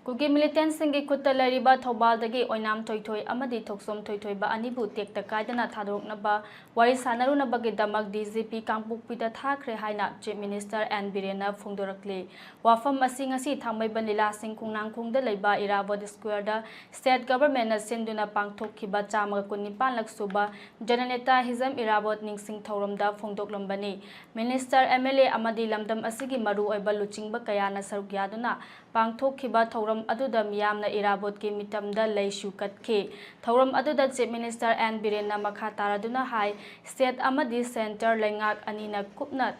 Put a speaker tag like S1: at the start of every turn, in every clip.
S1: Kuki militant singi kutta lariba thobal dagi oinam toy amadi thoksom toy ba anibu tekta kaidana thadoraknaba wari sanarunabagidamak DGP kangpokpida thakhre haina Chief Minister and Birena phongdorakle wafam asing asi thamai banila sing kungnang khungda leiba Irabod Square da state government na senduna pangthokhiba chama kunnipan laksuba jananeta hizam Irabod ningsing thauramda phongdoklambani Minister MLA amadi lamdam asigi maru oiba luchingba kayana sarugyaduna pangthokhiba thauram aduda miyamna Irabod ki mitamda leishu katke thauram aduda Chief Minister and Birena makha taraduna hai state amadi center lengak anina kupna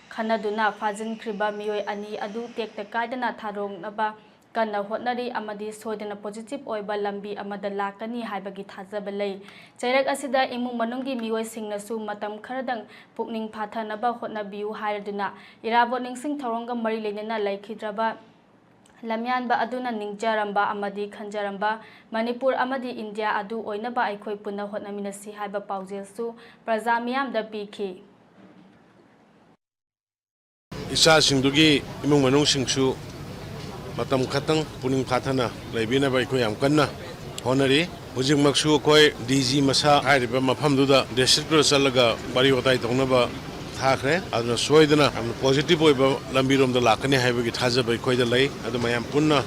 S1: khanaduna Fajinkhiba meeoi ani adu tekta kaidana thadoraknaba kanna hotnari amadi soidana positive oiba lambi amada lakani haibagi thajaba lei chairak asida imung manunggi meeoi singnasu matam kharadang pukning phathanaba hotnabiu hairaduna Irabod ningsing thauramga mari leinana laikhidraba lamyanba aduna ningjaramba amadi khanjaramba Manipur amadi India adu oinaba aikhoi punna hotnaminasi haiba paujelsu praja miyamda pikhi
S2: Isa singdugi imung manung singsu matam khatang puning phathana leibina bai ko yam kanna honari hujing maksu koi DG masa hairiba mafamduda district pro salaga bari otai tongnaba thakhre aduna soidana am positive oiba lambirom da lakani haibagi thajabai koida lei adu mayam punna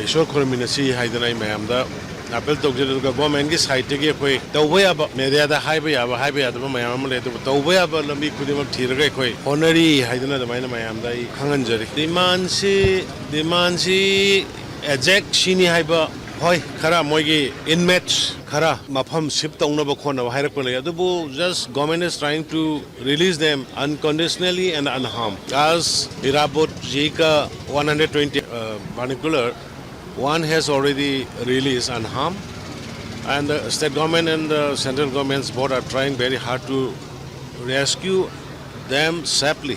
S2: isor khorminasi haidana mayamda apel tokjeduga government gi site ge koi tawbaya ba media da haiba da mayam le to tawbaya ba lambi khudima thiraga koi honari haidana da mayna mayam da khanganjari demand si exact shini haiba hoi khara moigi inmates khara mafam ship tongnaba khona hairak pale adubu just government is trying to release them unconditionally and unharmed as Irabod jika 120 particular one has already released unharmed, and the state government and the central government's board are trying very hard to rescue them safely.